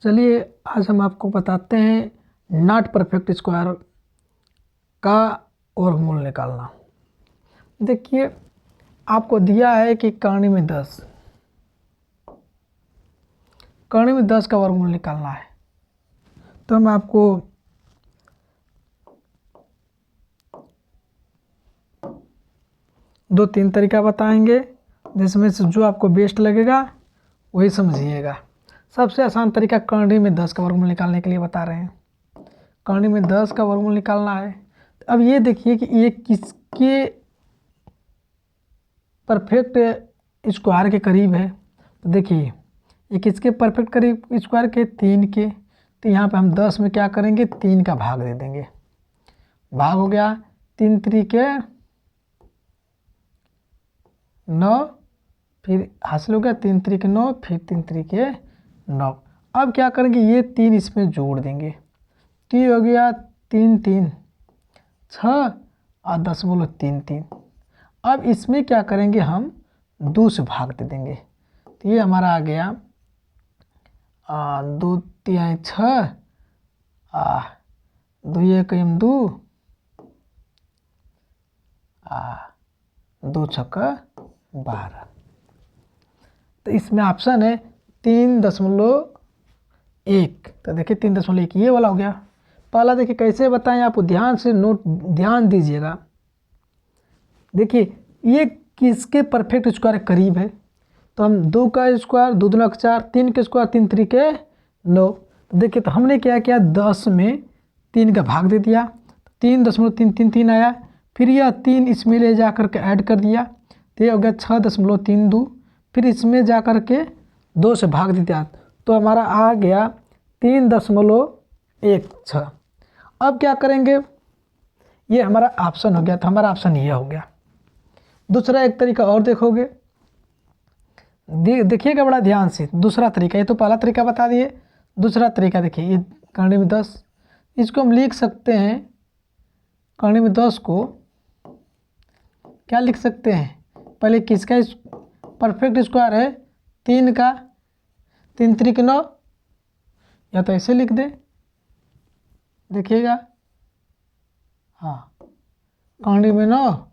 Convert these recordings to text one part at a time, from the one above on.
चलिए आज हम आपको बताते हैं नॉट परफेक्ट स्क्वायर का वर्गमूल निकालना। देखिए आपको दिया है कि कर्ण में 10 का वर्गमूल निकालना है, तो हम आपको दो तीन तरीका बताएंगे, जिसमें से जो आपको बेस्ट लगेगा वही समझिएगा। सबसे आसान तरीका कर्ण में 10 का वर्गमूल निकालने के लिए बता रहे हैं। कर्ण में 10 का वर्गमूल निकालना है। अब ये देखिए कि ये किसके परफेक्ट स्क्वायर के करीब है। तो देखिए ये किसके परफेक्ट करीब स्क्वायर के, 3 के। तो यहाँ पे हम 10 में क्या करेंगे, 3 का भाग दे देंगे। भाग हो गया 3 त्रिके 9, फिर हासिल हो गया 3 त्रिके 9, फिर 3 त्रिके 9। अब क्या करेंगे, ये 3 इसमें जोड़ देंगे। तो ये हो गया 3 3 6 और 10.33। अब इसमें क्या करेंगे, हम 2 से भाग दे देंगे। तो ये हमारा आ गया 2 तिहाई 6, 2 1 2, 2 छक्का 12। तो इसमें ऑप्शन है 3.1। तो देखिए 3.1 ये वाला हो गया। पहला देखिए कैसे बताएं, आपको ध्यान से ध्यान दीजिएगा। देखिए ये किसके परफेक्ट स्क्वायर करीब है। तो हम 2 का स्क्वायर 2 दूना 4, 3 के स्क्वायर 3 त्रिके 9। देखिए तो हमने क्या किया, 10 में 3 का भाग दे दिया, 3.333 आया। फिर यह 3 इसमें ले जा कर के ऐड कर दिया, तो ये हो गया 6.32। फिर इसमें जा कर के 2 से भाग दे दिया, तो हमारा आ गया 3.16। अब क्या करेंगे, ये हमारा ऑप्शन हो गया। तो हमारा ऑप्शन ये हो गया। दूसरा एक तरीका और देखोगे, देखिएगा बड़ा ध्यान से। दूसरा तरीका, ये तो पहला तरीका बता दिए। दूसरा तरीका देखिए, ये कर्ण में 10, इसको हम लिख सकते हैं। कर्ण में 10 को क्या लिख सकते हैं, पहले किसका परफेक्ट स्क्वायर है, 3 का, 3 त्रिक 9, या तो ऐसे लिख दे, देखिएगा। हाँ, कर्ण में 9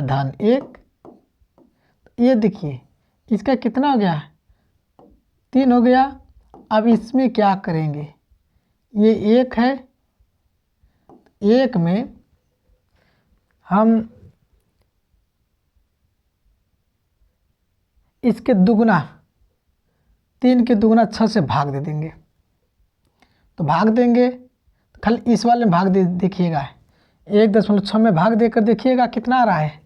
धन 1। ये देखिए इसका कितना हो गया, 3 हो गया। अब इसमें क्या करेंगे, ये 1 है, 1 में हम इसके दुगुना 3 के दुगुना 6 से भाग दे देंगे। तो भाग देंगे, खाली इस वाले में भाग दे, देखिएगा 1.6 में भाग देकर देखिएगा कितना आ रहा है।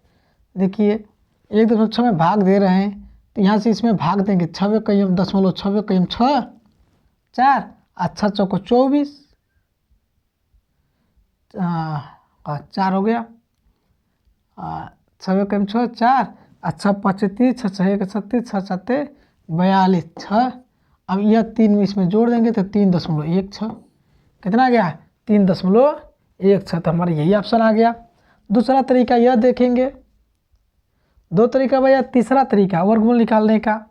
देखिए 1.6 में भाग दे रहे हैं, तो यहाँ से इसमें भाग देंगे। 6 कहीं 10.6 कहीं 6 4, अच्छा 6 24, 4 हो गया। 6 कहीं 6 4, अच्छा 35, 6 6 31, 6 7 42, 6। अब यह 3 में इसमें जोड़ देंगे तो 3.16 कितना आ गया, 3.16। तो हमारा यही ऑप्शन आ गया। दूसरा तरीका यह देखेंगे, 2 तरीका भैया। तीसरा तरीका वर्गमूल निकालने का,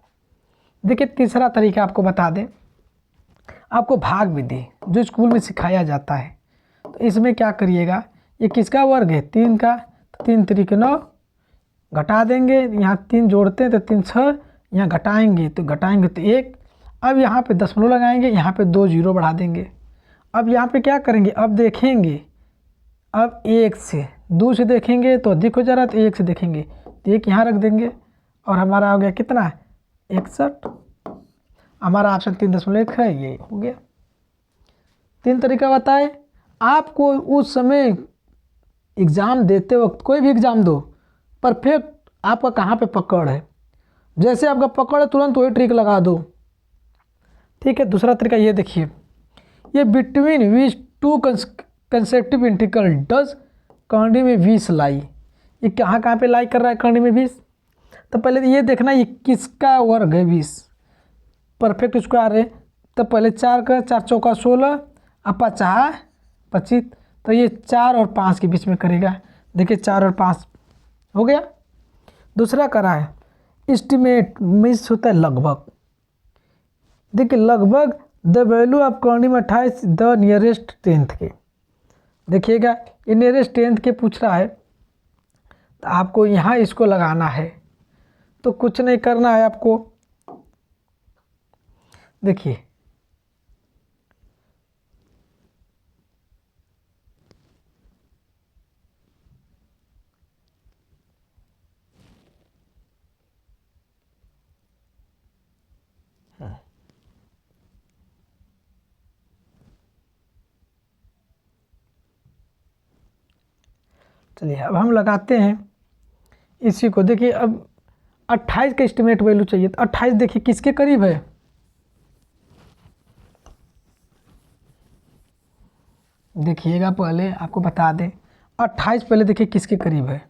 देखिए तीसरा तरीका आपको बता दें, आपको भाग विधि जो स्कूल में सिखाया जाता है। तो इसमें क्या करिएगा, ये किसका वर्ग है, 3 का। 3 त्रिके 9, घटा देंगे, यहाँ 3 जोड़ते हैं तो 3 6, यहाँ घटाएंगे तो 1। अब यहाँ पे दशमलव लगाएंगे, यहाँ पे 2 जीरो बढ़ा देंगे। अब यहाँ पे क्या करेंगे, अब देखेंगे, अब 1 से 2 से देखेंगे तो अधिक हो जा रहा है, तो 1 से देखेंगे तो 1 यहाँ रख देंगे, और हमारा हो गया कितना, 61। हमारा ऑप्शन 3.1 है, ये हो गया। 3 तरीका बताए आपको। उस समय एग्ज़ाम देते वक्त, कोई भी एग्ज़ाम दो, परफेक्ट आपका कहाँ पे पकड़ है, जैसे आपका पकड़ है तुरंत वही ट्रिक लगा दो, ठीक है। दूसरा तरीका ये देखिए, ये between which 2 consecutive integral does कर्ण में 20 लाई। ये कहाँ पे लाई कर रहा है, कर्ण में 20। तो पहले ये देखना ये किसका वर्ग है, 20 परफेक्ट स्क्वायर है। तो पहले 4 का 4 चौका 16 और 50 25, तो ये 4 और 5 के बीच में करेगा। देखिए 4 और 5 हो गया। दूसरा करा है एस्टिमेट, मिस होता है लगभग। देखिए लगभग द वैल्यू ऑफ करंडी में 28 द नियरेस्ट टेंथ के। देखिएगा ये नियरेस्ट टेंथ के पूछ रहा है, तो आपको यहाँ इसको लगाना है, तो कुछ नहीं करना है आपको। देखिए चलिए अब हम लगाते हैं इसी को। देखिए अब 28 का एस्टिमेट वैल्यू चाहिए, तो 28 देखिए किसके करीब है, देखिएगा पहले आपको बता दें 28 पहले देखिए किसके करीब है,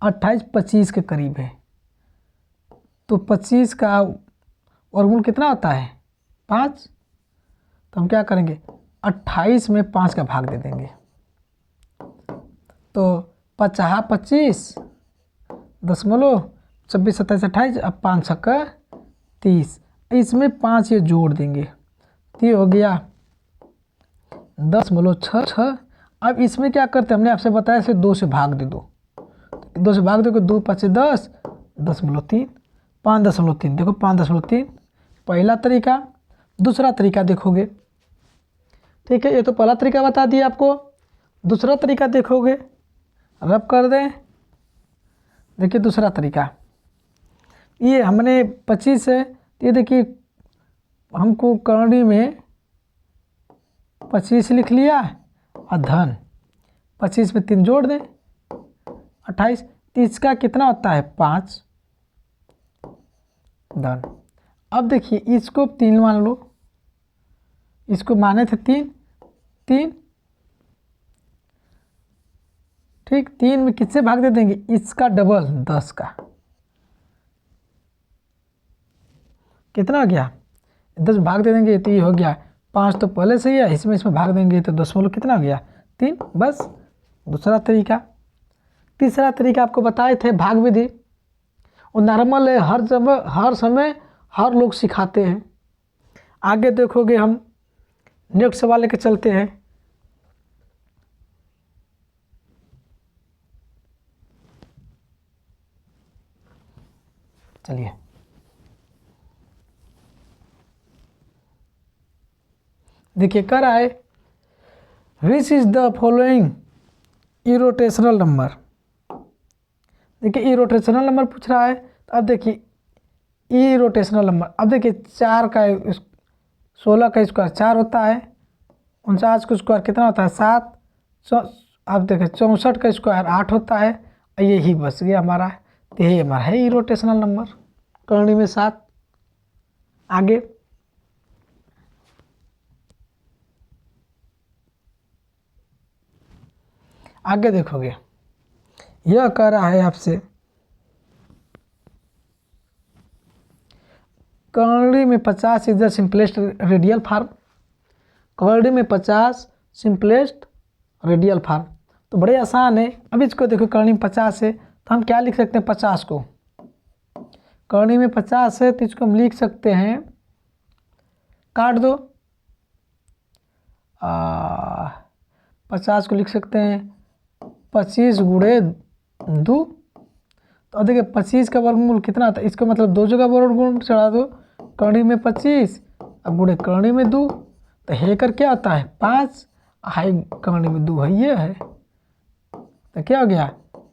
28 25 के करीब है। तो 25 का वर्गमूल कितना होता है 5, तो हम क्या करेंगे 28 में 5 का भाग दे देंगे, तो 50 25 दशमलव 26 27 28, अब 5 छक्का 30, इसमें 5 ये जोड़ देंगे तो ये हो गया 10.6। अब इसमें क्या करते हैं, हमने आपसे बताया इसे 2 से भाग दे दो, 2 से भाग दोगे 2 5 10 10.3 5.3, देखो 5.3 पहला तरीका। दूसरा तरीका देखोगे, ठीक है, ये तो पहला तरीका बता दिया आपको। दूसरा तरीका देखोगे, रब कर दें, देखिए दूसरा तरीका ये हमने 25 है, ये देखिए हमको करंडी में 25 लिख लिया और धन 25 में 3 जोड़ दें 28, 30 का कितना होता है 5 धन। अब देखिए इसको 3 मान लो, इसको माने थे 3, ठीक, 3 में किससे भाग दे देंगे, इसका डबल 10 का, कितना हो गया 10 भाग दे देंगे तो ये हो गया 5, तो पहले से ही है, इसमें भाग देंगे तो दशमलव कितना हो गया 3, बस दूसरा तरीका। तीसरा तरीका आपको बताए थे भाग विधि, वो नॉर्मल है, हर समय हर लोग सिखाते हैं। आगे देखोगे हम नेक्स्ट सवाल लेके चलते हैं। चलिए देखिए कर आए, which is the following irrotational number. देखिए इरोटेशनल नंबर पूछ रहा है, तो अब देखिए इरोटेशनल नंबर, अब देखिए 4 का 16 का स्क्वायर 4 होता है, 49 का स्क्वायर कितना होता है 7, अब देखिए 64 का स्क्वायर 8 होता है, यही बच गया हमारा, तो यही हमारा है इरोटेशनल नंबर, करनी में 7। आगे आगे देखोगे, यह कह रहा है आपसे करंडी में 50 is the simplest radial form, करंडी में 50 सिंपलेस्ट रेडियल फॉर्म, तो बड़े आसान है। अब इसको देखो करंडी में 50 है, तो हम क्या लिख सकते हैं 50 को, करंडी में 50 है तो इसको हम लिख सकते हैं, काट दो 50 को लिख सकते हैं 25 गुणे 2, तो अब देखिए 25 का वर्गमूल कितना आता है, इसका मतलब 2 जगह वर्गमूल चढ़ा दो, करणी में 25 अब गुणे करणी में 2, तो हेकर क्या आता है 5, हाई करणी में 2 है, ये है, तो क्या हो गया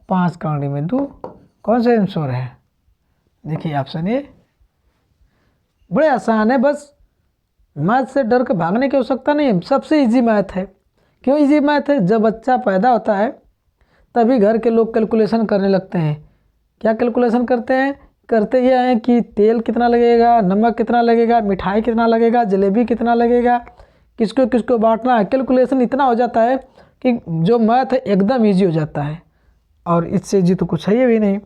5 करणी में 2, कौन सा आंसर है, देखिए ऑप्शन ए। बड़े आसान है, बस मैथ से डर के भागने की आवश्यकता नहीं है, सबसे इजी मैथ है। क्यों इजी मैथ है, जब बच्चा पैदा होता है तभी घर के लोग कैलकुलेशन करने लगते हैं। क्या कैलकुलेशन करते ये हैं कि तेल कितना लगेगा, नमक कितना लगेगा, मिठाई कितना लगेगा, जलेबी कितना लगेगा, किसको किसको बांटना है, कैलकुलेशन इतना हो जाता है कि जो मैथ है एकदम इजी हो जाता है, और इससे इजी तो कुछ है ही भी नहीं।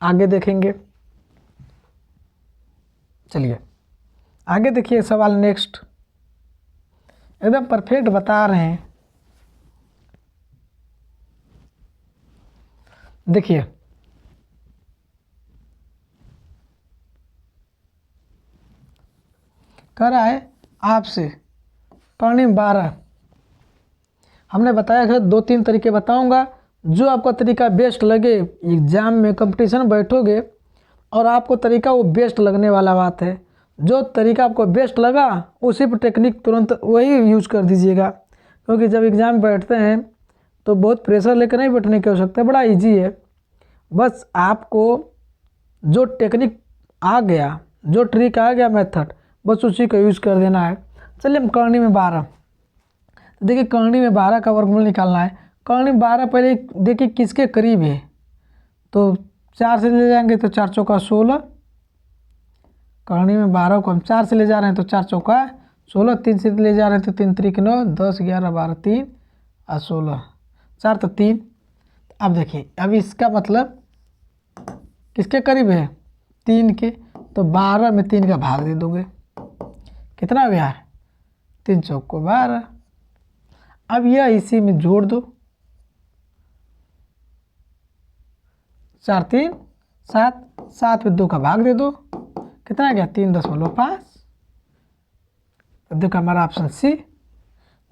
आगे देखेंगे, चलिए आगे देखिए सवाल नेक्स्ट, एकदम परफेक्ट बता रहे हैं। देखिए करा है आपसे करनी 12। हमने बताया कि 2-3 तरीके बताऊंगा, जो आपका तरीका बेस्ट लगे। एग्ज़ाम में कंपटीशन बैठोगे और आपको तरीका वो बेस्ट लगने वाला बात है। जो तरीका आपको बेस्ट लगा उसी पर टेक्निक तुरंत वही यूज़ कर दीजिएगा, क्योंकि जब एग्ज़ाम में बैठते हैं तो बहुत प्रेशर लेकर नहीं बैठने की आवश्यकता है, बड़ा इजी है। बस आपको जो टेक्निक आ गया, जो ट्रिक आ गया, मेथड, बस उसी का यूज़ कर देना है। चलिए हम करनी में 12, तो देखिए करनी में 12 का वर्गमूल निकालना है। करनी 12 पहले देखिए किसके करीब है, तो 4 से ले जाएंगे तो 4 चौका 16। करनी में 12 को हम 4 से ले जा रहे हैं तो 4 चौका 16, 3 से ले जा रहे हैं तो 3 त्रिक 9, 10 11 12 3 और 16, 4 तो 3। अब देखिए अब इसका मतलब किसके करीब है, 3 के, तो 12 में 3 का भाग दे दोगे, कितना हो गया, 3 चौको 12। अब यह इसी में जोड़ दो, 4 3 7, 7 में 2 का भाग दे दो, कितना गया 3.5। तो देखो हमारा ऑप्शन सी।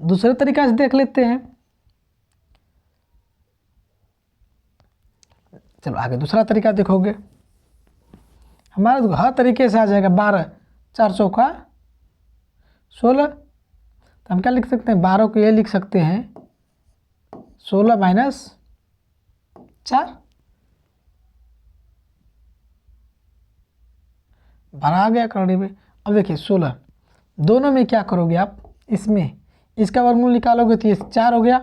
दूसरे तरीका से देख लेते हैं, चलो आगे दूसरा तरीका देखोगे, हमारा हर तरीके से आ जाएगा। 12 4 चौका 16, तो हम क्या लिख सकते हैं, 12 को ये लिख सकते हैं 16 माइनस 4, 12 आ गया करनी में। अब देखिए 16, दोनों में क्या करोगे आप, इसमें इसका वर्गमूल निकालोगे तो ये 4 हो गया,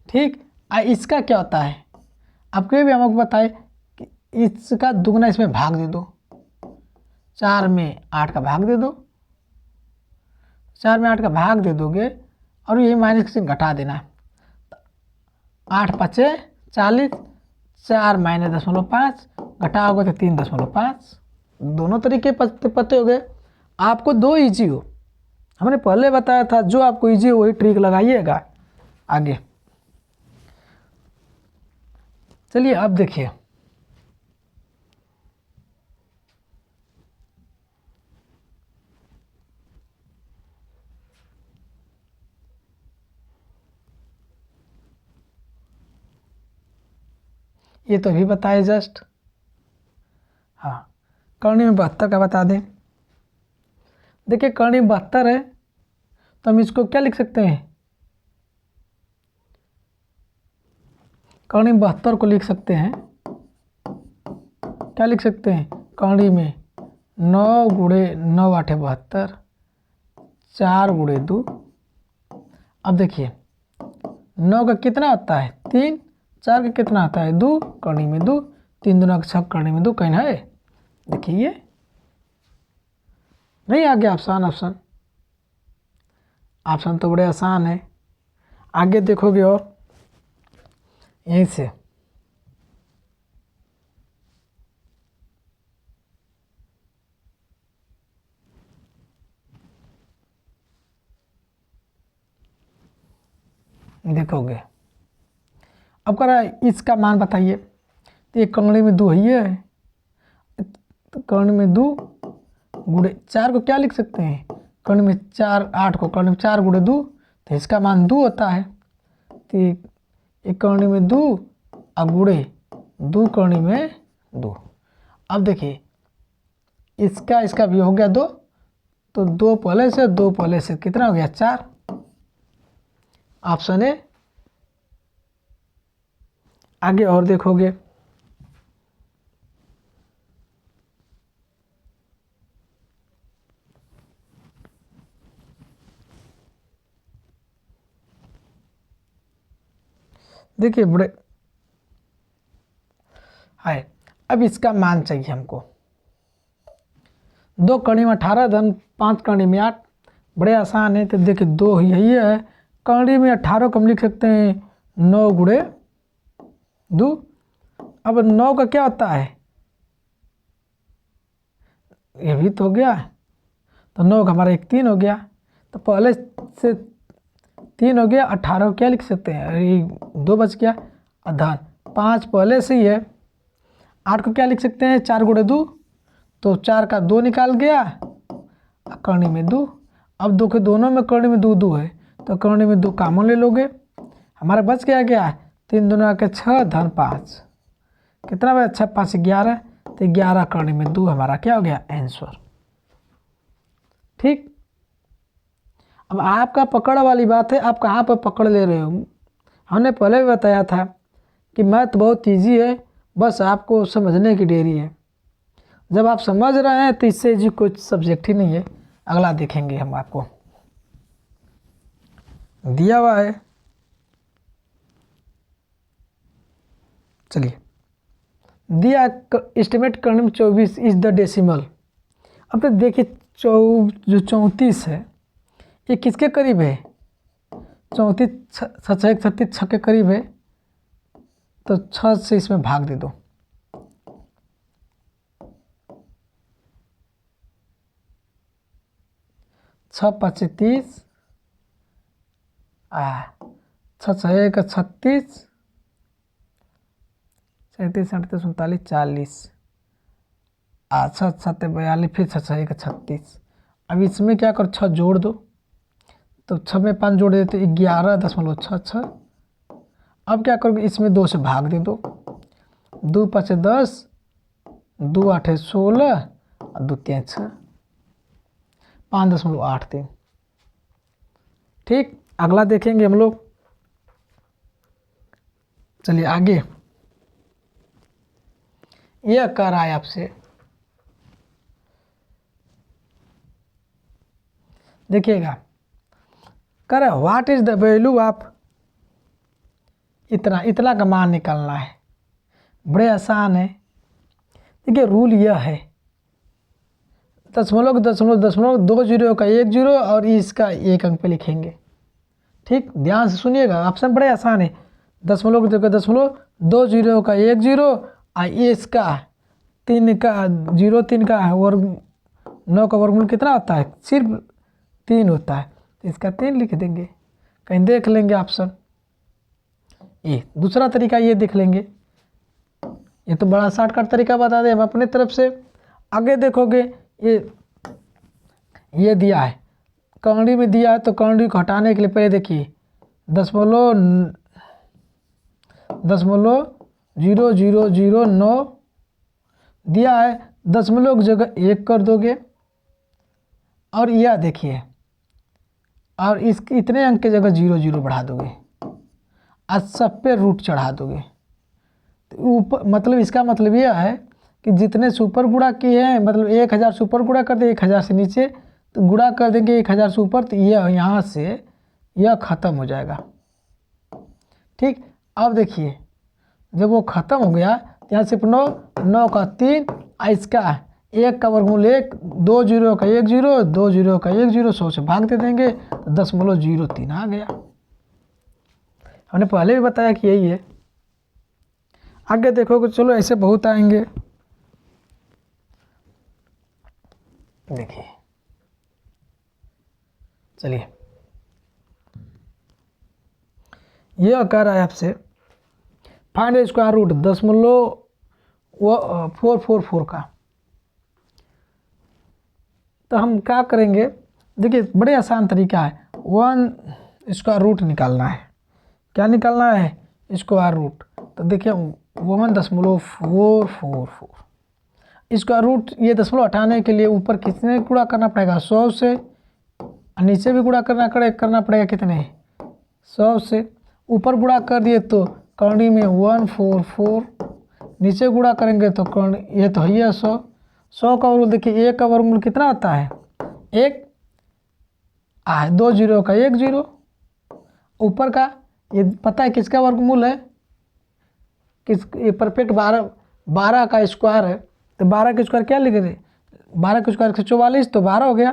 ठीक। इसका क्या होता है, आपको भी हमको बताए कि इसका दुगना इसमें भाग दे दो, 4 में 8 का भाग दे दो, 4 में 8 का भाग दे दोगे और यही माइनस से घटा देना, 8 5 40, 4 माइनस 0.5 घटाओगे तो 3.5। दोनों तरीके पते हो गए आपको, 2 इजी हो। हमने पहले बताया था जो आपको इजी हो वही ट्रिक लगाइएगा आगे। चलिए अब देखिए, ये तो अभी बताए जस्ट। हाँ, करनी में 72 का बता दें। देखिए करनी में 72 है तो हम इसको क्या लिख सकते हैं, करनी में 72 को लिख सकते हैं, क्या लिख सकते हैं, करनी में 9 गुणे 9 8 72, 4 गुणे 2। अब देखिए 9 का कितना होता है 3, 4 का कितना आता है 2, करनी में 2, 3 दूना 6, करनी में 2, कहीं है। देखिए ये नहीं आ गया ऑप्शन, ऑप्शन तो बड़े आसान है। आगे देखोगे और यहीं से देखोगे, अब कह रहा है इसका मान बताइए, तो एक करनी में 2 है, तो करनी में 2 गुणे 4 को क्या लिख सकते हैं, करनी में 4 8 को करनी में 4 गुणे 2, तो इसका मान 2 होता है। तो एक करनी में 2 और गुणे 2 करनी में 2। अब देखिए इसका भी हो गया 2, तो 2 पहले से 2 पहले से कितना हो गया 4, ऑप्शन ए। आगे और देखोगे, देखिए बड़े है। अब इसका मान चाहिए हमको, 2 करनी में 18 धन 5 करनी में 8, बड़े आसान है। तो देखिए 2 यही है, करनी में 18 को हम लिख सकते हैं 9 गुणे 2। अब 9 का क्या होता है, ये भी तो हो गया, तो 9 का हमारा 1 3 हो गया, तो पहले से 3 हो गया, 18 को क्या लिख सकते हैं, अरे 2 बच गया, धन 5 पहले से ही है। 8 को क्या लिख सकते हैं 4 गुणे 2, तो 4 का 2 निकाल गया करनी में 2। अब दो के दोनों में करनी में 2 2 है तो करनी में 2 कॉमन ले लोगे, हमारा बच गया क्या, 3 दूना के 6 धन 5, कितना बचा, 6 5 11, तो 11 करनी में 2 हमारा क्या हो गया आंसर। ठीक, अब आपका पकड़ वाली बात है, आप कहाँ पर पकड़ ले रहे हो। हमने पहले भी बताया था कि मैथ बहुत इजी है, बस आपको समझने की देरी है। जब आप समझ रहे हैं तो इससे जी कोई सब्जेक्ट ही नहीं है। अगला देखेंगे हम, आपको दिया हुआ है, चलिए दिया एस्टिमेट करने में 24 इज द डेसिमल। अब तो देखिए जो 34 है ये किसके करीब है, 34 6 36 6 के करीब है, तो 6 से इसमें भाग दे दो। छः 5 30, 6 6 1 36, 37 38 39 40, 6 7 42, फिर 6 6 1 36। अब इसमें क्या करो, 6 जोड़ दो, तो 6 में 5 जोड़ देते 11.66। अब क्या करोगे, इसमें 2 से भाग दे दो, 2 5 10, 2 8 16 और 2 3 6, 5.83। ठीक, अगला देखेंगे हम लोग, चलिए आगे। यह कह रहा है आपसे, देखिएगा, कह रहा है what is the value of, इतना इतना का मान निकालना है। बड़े आसान है, देखिए रूल यह है, दशमलव दशमलव दशमलव 2 जीरो का 1 जीरो और इसका 1 अंक पे लिखेंगे। ठीक, ध्यान से सुनिएगा, ऑप्शन बड़े आसान है, दशमलव का दशमलव 2 जीरो का 1 जीरो और इसका 3 का 0 3 का वर्ग 9 का वर्गमूल कितना होता है, सिर्फ 3 होता है, तो इसका 3 लिख देंगे। कहीं देख लेंगे ऑप्शन, ये दूसरा तरीका ये देख लेंगे, ये तो बड़ा शॉर्टकट तरीका बता दें हम अपने तरफ से। आगे देखोगे, ये दिया है, कौड़ी में दिया है, तो कौड़ी को हटाने के लिए पहले देखिए दशमलव 0.009 दिया है, दशमलव की जगह 1 कर दोगे, और यह देखिए, और इस इतने अंक की जगह 0 0 बढ़ा दोगे और सब पे रूट चढ़ा दोगे। तो ऊपर मतलब इसका मतलब यह है कि जितने सुपर गुणा किए हैं, मतलब 1000 सुपर गुणा कर दे 1000 से नीचे, तो गुणा कर देंगे 1000 से ऊपर, तो यह यहाँ से यह ख़त्म हो जाएगा। ठीक, अब देखिए जब वो ख़त्म हो गया, यहाँ सिर्फ 9 9 का 3, इसका 1 का वर्गमूल 1, 2 जीरो का 1 जीरो, 2 जीरो का 1 जीरो, 100 से भाग दे देंगे, तो 0.03 आ गया। हमने पहले भी बताया कि यही है। आगे देखोगे, चलो ऐसे बहुत आएंगे, देखिए चलिए, यह कह रहा है आपसे फाइंड स्क्वायर रूट 0.444 का। तो हम क्या करेंगे, देखिए बड़े आसान तरीका है, 1 स्क्वायर रूट निकालना है। क्या निकालना है, स्क्वायर रूट। तो देखिए 1.444 स्क्वायर रूट, ये दशमलव हटाने के लिए ऊपर कितने गुणा करना पड़ेगा, 100 से, नीचे भी गुणा करना पड़ेगा कितने, 100 से। ऊपर गुणा कर दिए तो कौड़ी में 144, नीचे गुणा करेंगे तो ये तो है 100। 100 का वर्गमूल देखिए, 1 का वर्गमूल कितना होता है, 1, 2 जीरो का 1 जीरो, ऊपर का ये पता है किसका वर्गमूल है, ये परफेक्ट 12 का स्क्वायर है, तो 12 का स्क्वायर क्या लिख रहे, 12 का स्क्वायर 144, तो 12 हो गया।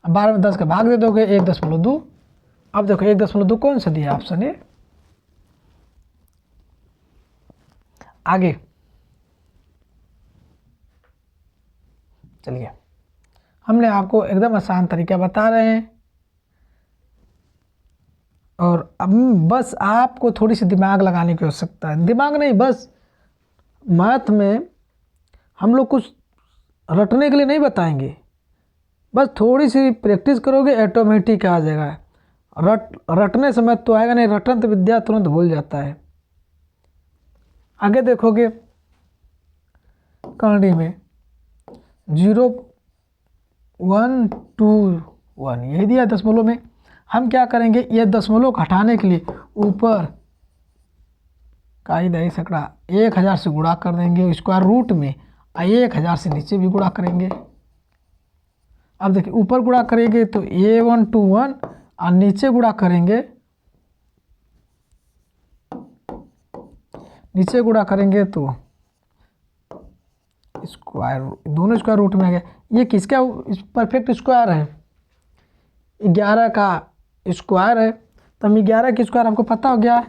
अब 12 में 10 का भाग दे दोगे, 1.2। अब देखो 1.2 कौन सा दिया ऑप्शन है। आगे चलिए, हमने आपको एकदम आसान तरीका बता रहे हैं, और अब बस आपको थोड़ी सी दिमाग लगाने की आवश्यकता है। दिमाग नहीं, बस मैथ में हम लोग कुछ रटने के लिए नहीं बताएंगे, बस थोड़ी सी प्रैक्टिस करोगे ऑटोमेटिक आ जाएगा। रटने समय तो आएगा नहीं, रटन तो विद्या तुरंत भूल जाता है। आगे देखोगे करणी में 0, 1, 2, 1 यही दिया दशमलव में। हम क्या करेंगे, ये दशमलव को हटाने के लिए ऊपर का ही दही सकड़ा 1000 से गुणा कर देंगे स्क्वायर रूट में, 1000 से नीचे भी गुणा करेंगे। अब देखिए ऊपर गुणा करेंगे तो A1 to 1 और नीचे गुणा करेंगे, नीचे गुणा करेंगे तो स्क्वायर, दोनों स्क्वायर रूट में आ गया। ये किसका परफेक्ट स्क्वायर है, 11 का स्क्वायर है। तो हम 11 की स्क्वायर आपको पता हो गया,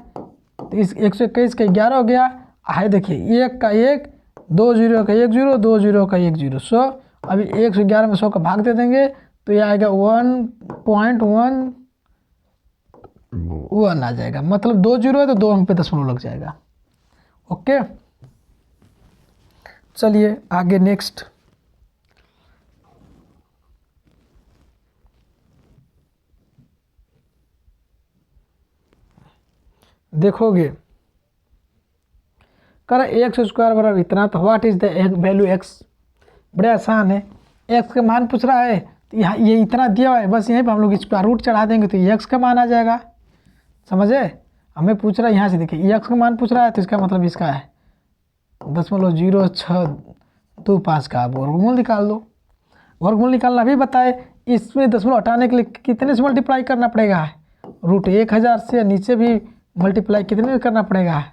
तो इस 121 का 11 हो गया है। देखिए 1 का 1, 2 0 का 1 0, 2 0 का 1 0, 100। अभी 111 में 100 का भाग दे देंगे तो ये आएगा 1.11 आ जाएगा। मतलब 2 0 है तो 2 अंक पे दशमलव लग जाएगा। ओके, चलिए आगे नेक्स्ट। देखोगे कर एक्स स्क्वायर बराबर इतना, तो what is the value x. बड़े आसान है, एक्स का मान पूछ रहा है तो यहाँ ये इतना दिया हुआ है, बस यहीं पर हम लोग स्क्वायर रूट चढ़ा देंगे तो ये एक्स का मान आ जाएगा। समझे, हमें पूछ रहा है यहाँ से, देखिए एक्स का मान पूछ रहा है तो इसका मतलब इसका है 0.0625 का। आप वर्गमूल निकाल दो, वर्गमूल निकालना भी बताए। इसमें दशमलव हटाने के लिए कितने से मल्टीप्लाई करना पड़ेगा, रूट 1000 से, नीचे भी मल्टीप्लाई कितने करना पड़ेगा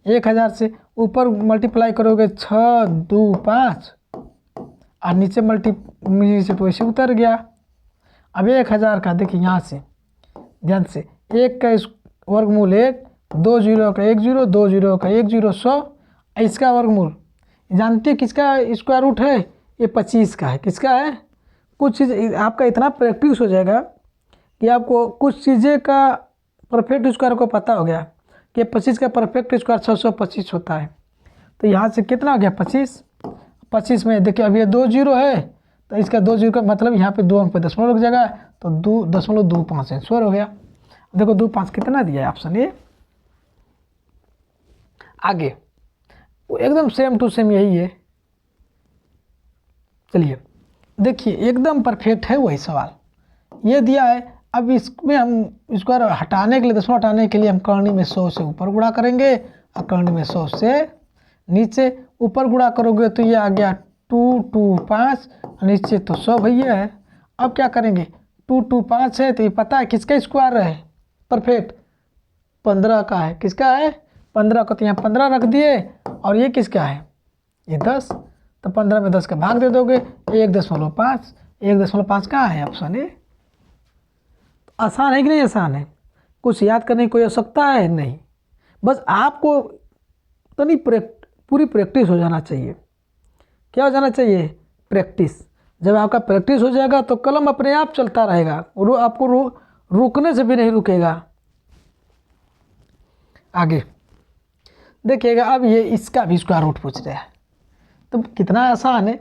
1000 से। ऊपर मल्टीप्लाई करोगे 6 2 5 और नीचे नीचे तो वैसे उतर गया। अब 1000 का देखिए यहाँ से ध्यान से, 1 का वर्गमूल 1, 2 0 का 1 0, 2 0 का 1 0, 100। इसका वर्गमूल जानते हैं किसका स्क्वायर रूट है, ये 25 का है। किसका है, कुछ चीज़ आपका इतना प्रैक्टिस हो जाएगा कि आपको कुछ चीज़ें का परफेक्ट स्क्वायर को पता हो गया कि 25 का परफेक्ट स्क्वायर 625 होता है। तो यहाँ से कितना हो गया 25, 25 में देखिए अब ये 2 0 है तो इसका 2 0 का मतलब यहाँ पे 2 अंक पे दशमलव लग जाएगा, तो 2.25 आंसर हो गया। देखो 2.5 कितना दिया है ऑप्शन ए। आगे एकदम सेम टू सेम यही है। चलिए देखिए एकदम परफेक्ट है वही सवाल ये दिया है। अब इसमें हम स्क्वायर हटाने के लिए, दशमलव हटाने के लिए हम करनी में 100 से ऊपर गुणा करेंगे और करनी में 100 से नीचे। ऊपर गुणा करोगे तो ये आ गया 2 2 5, नीचे तो 100 भैया है। अब क्या करेंगे, 2 2 5 है तो ये पता है किसका स्क्वायर है परफेक्ट, 15 का है। किसका है 15 का, तो यहाँ 15 रख दिए। और ये किसका है, ये 10, तो 15 में 10 का भाग दे दोगे 1.5। 1.5 कहाँ है, ऑप्शन ए। आसान है कि नहीं, आसान है, कुछ याद करने की कोई आवश्यकता है नहीं, बस आपको तो नहीं पूरी प्रैक्टिस हो जाना चाहिए। क्या हो जाना चाहिए, प्रैक्टिस। जब आपका प्रैक्टिस हो जाएगा तो कलम अपने आप चलता रहेगा, आपको रुकने से भी नहीं रुकेगा। आगे देखिएगा, अब ये इसका भी स्क्वायर रूट पूछ रहा है, तो कितना आसान है,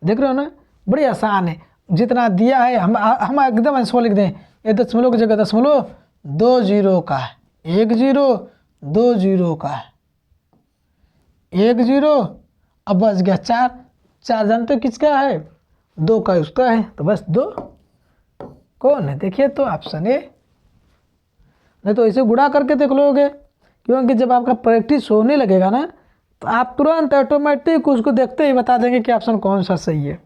देख रहे हो ना, बड़ी आसान है। जितना दिया है हम एकदम आंसर लिख दें, ये दशमलव की जगह दशमलव 2 0 का है, 1 0, 2 0 का है, 1 0। अब बच गया 4, 4 जानते हो किसका है, 2 का उसका है, तो बस 2 कौन है, देखिए तो ऑप्शन ए। नहीं तो ऐसे गुणा करके देख लोगे, क्योंकि जब आपका प्रैक्टिस होने लगेगा ना तो आप तुरंत ऑटोमेटिक उसको देखते ही बता देंगे कि ऑप्शन कौन सा सही है।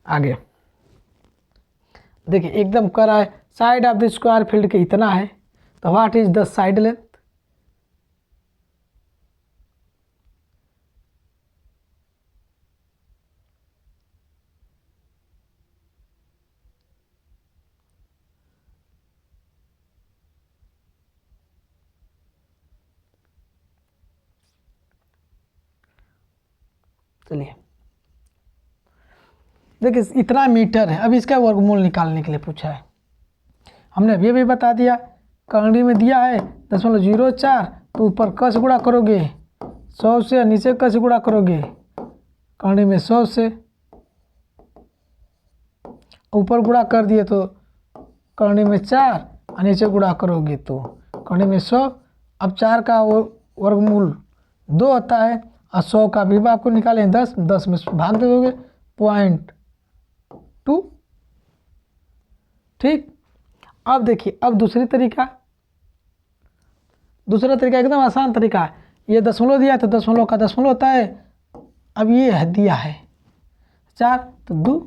आगे देखिए एकदम करा है, side of the square field के इतना है, तो what is the side length. चलिए देखिए इतना मीटर है, अब इसका वर्गमूल निकालने के लिए पूछा है। हमने अभी बता दिया, करनी में दिया है 0.04, तो ऊपर क से गुणा करोगे 100 से, नीचे क से गुणा करोगे करनी में 100 से। ऊपर गुणा कर दिए तो करनी में 4 और नीचे गुणा करोगे तो करनी में 100। अब 4 का वर्गमूल 2 होता है और 100 का भी आपको निकालें 10, 10 में भाग दे दोगे 0.2। ठीक, अब देखिए, अब दूसरा तरीका एकदम आसान तरीका है। ये दशमलव दिया तो दशमलव का दशमलव होता है। अब ये है दिया है 4 तो 2,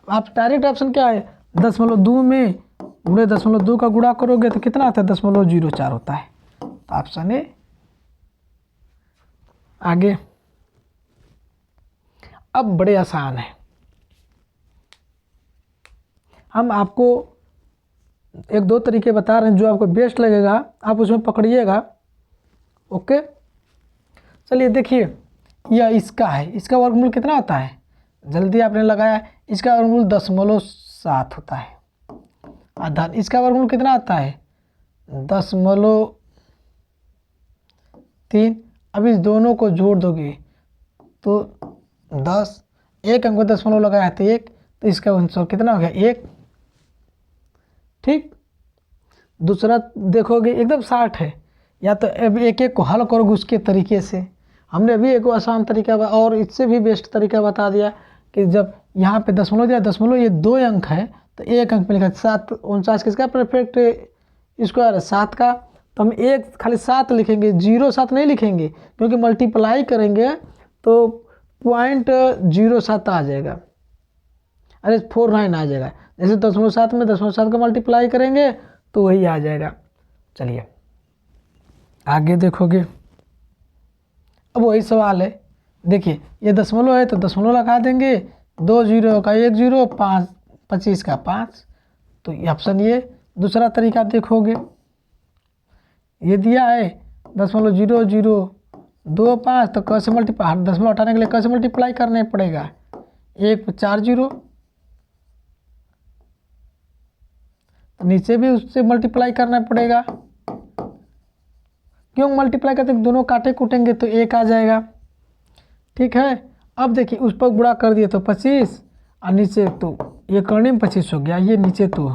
आप डायरेक्ट ऑप्शन क्या है 0.2 में गुणे 0.2 का गुणा करोगे तो कितना आता है 0.04 होता है। तो ऑप्शन ए। आगे अब बड़े आसान है, हम आपको एक दो तरीके बता रहे हैं जो आपको बेस्ट लगेगा, आप उसमें पकड़िएगा। ओके, चलिए देखिए, यह इसका है, इसका वर्गमूल कितना होता है, जल्दी आपने लगाया, इसका वर्गमूल 0.7 होता है। आधार इसका वर्गमूल कितना आता है 0.3। अब इस दोनों को जोड़ दोगे तो 10, एक अंक में दशमलव लगाया तो 1, तो इसका आंसर कितना हो गया 1। ठीक, दूसरा देखोगे एकदम 60 है, या तो अब एक एक को हल करोगे उसके तरीके से। हमने अभी एक आसान तरीका और इससे भी बेस्ट तरीका बता दिया कि जब यहाँ पे दशमलव दिया, दशमलव ये 2 अंक है तो 1 अंक में लिखा 7, 49 किसका परफेक्ट स्क्वायर है 7 का, तो हम एक खाली 7 लिखेंगे, 0.7 नहीं लिखेंगे क्योंकि मल्टीप्लाई करेंगे तो 0.07 आ जाएगा, अरे 49 आ जाएगा। जैसे 0.7 में 0.7 का मल्टीप्लाई करेंगे तो वही आ जाएगा। चलिए आगे देखोगे, अब वही सवाल है। देखिए ये दशमलव है तो दशमलव लगा देंगे, 2 0 का 1 0, 5 25 का 5, तो ये ऑप्शन ये। दूसरा तरीका देखोगे, ये दिया है 0.0025 तो कैसे मल्टीप्लाई, दशमलव हटाने के लिए कैसे मल्टीप्लाई करने पड़ेगा, 1 पे 4 0, तो नीचे भी उससे मल्टीप्लाई करना पड़ेगा। क्यों मल्टीप्लाई करते हैं, दोनों काटे कूटेंगे तो 1 आ जाएगा। ठीक है, अब देखिए उस पर गुणा कर दिए तो 25 और नीचे तो ये करने में 25 हो गया, ये नीचे तो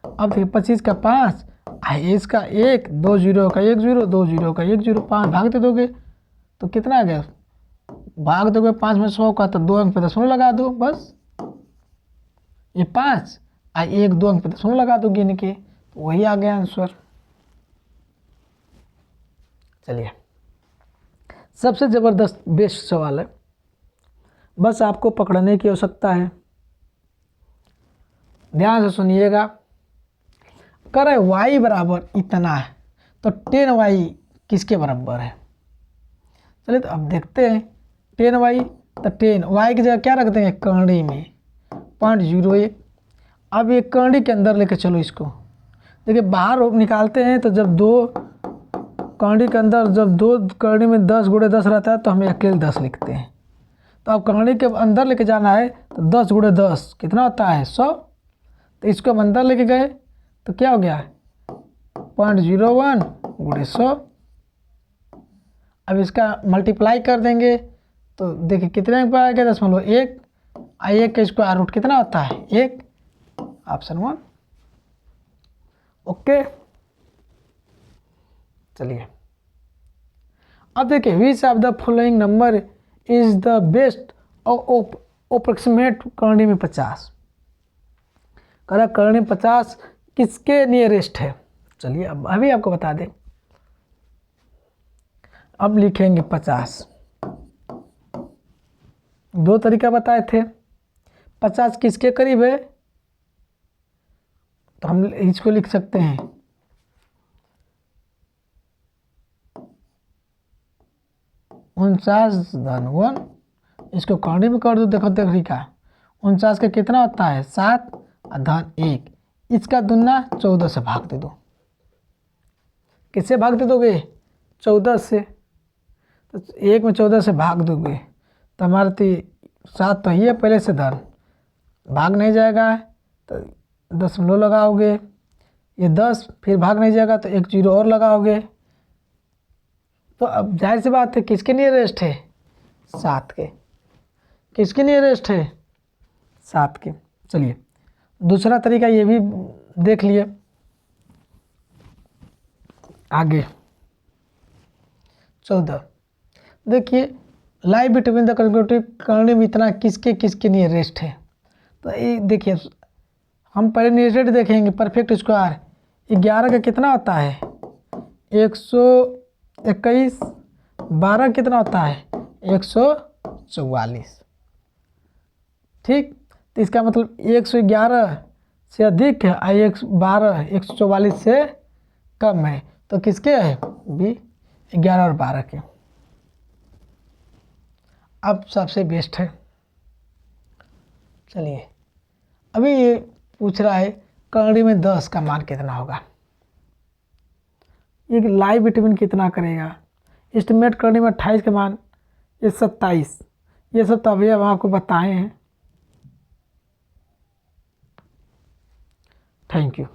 अब देखिए 25 का 5 इसका 1, 2 0 का 1 0, 2 0 का 1 0, 5 भाग दे दोगे तो कितना आ गया, भाग दोगे 5 में 100 का तो 2 अंक पे दशमलव लगा दो बस, ये 5 1 2 अंक पे दशमलव लगा दो गिन के, तो वही आ गया आंसर। चलिए सबसे ज़बरदस्त बेस्ट सवाल है, बस आपको पकड़ने की आवश्यकता है, ध्यान से सुनिएगा। कह रहे y बराबर इतना है तो 10y किसके बराबर है। चलिए तो अब देखते हैं 10y, तो 10y की जगह क्या रख देंगे करनी में 0.01। अब ये करनी के अंदर लेके चलो इसको, देखिए बाहर निकालते हैं तो जब 2 करनी के अंदर, जब 2 करनी में 10 गुणे 10 रहता है तो हमें अकेले 10 लिखते हैं। तो अब करनी के अंदर लेके जाना है तो 10 गुणे 10 कितना होता है 100, तो इसको हम अंदर लेके गए तो क्या हो गया 0.01 गुणे 100। अब इसका मल्टीप्लाई कर देंगे तो देखिए कितने पर आ गया 0.1, 1 का स्क्वायर रूट कितना होता है 1, ऑप्शन 1। ओके, चलिए अब देखिए which of the following number is the best approximate करनी में 50, करा करनी 50 किसके नियरेस्ट है। चलिए अब अभी आपको बता दें, अब लिखेंगे 50, दो तरीका बताए थे, 50 किसके करीब है तो हम इसको लिख सकते हैं 49/1, इसको करनी में कर दो, देखो तरीका 49 का कितना होता है 7 धन 1, इसका दुना 14 से भाग दे दो। किससे भाग दे दोगे 14 से, तो 1 में 14 से भाग दोगे तो हमारे 7 तो ही है पहले से, धन भाग नहीं जाएगा तो दशमलव लगाओगे, ये 10 फिर भाग नहीं जाएगा तो 1 0 और लगाओगे। तो अब जाहिर सी बात है किसके नियरेस्ट है 7 के, किसके नियरेस्ट है 7 के। चलिए दूसरा तरीका ये भी देख लिए। आगे 14 देखिए, लाई बिटवीन द कंसेक्यूटिव करने में इतना किसके किसके नियरेस्ट है। तो ये देखिए हम पहले नियरेस्ट देखेंगे। परफेक्ट स्क्वायर 11 का कितना होता है 121, 12 कितना होता है 144। ठीक, तो इसका मतलब 111 से अधिक है और 12 144 से कम है। तो किसके है बी 11 और 12 के। अब सबसे बेस्ट है, चलिए अभी ये पूछ रहा है करनी में 10 का मान कितना होगा। ये लाई बिटवीन कितना करेगा, एस्टिमेट करने में 28 का मान, ये 27, ये सब तो अभी अब आपको बताए हैं। Thank you.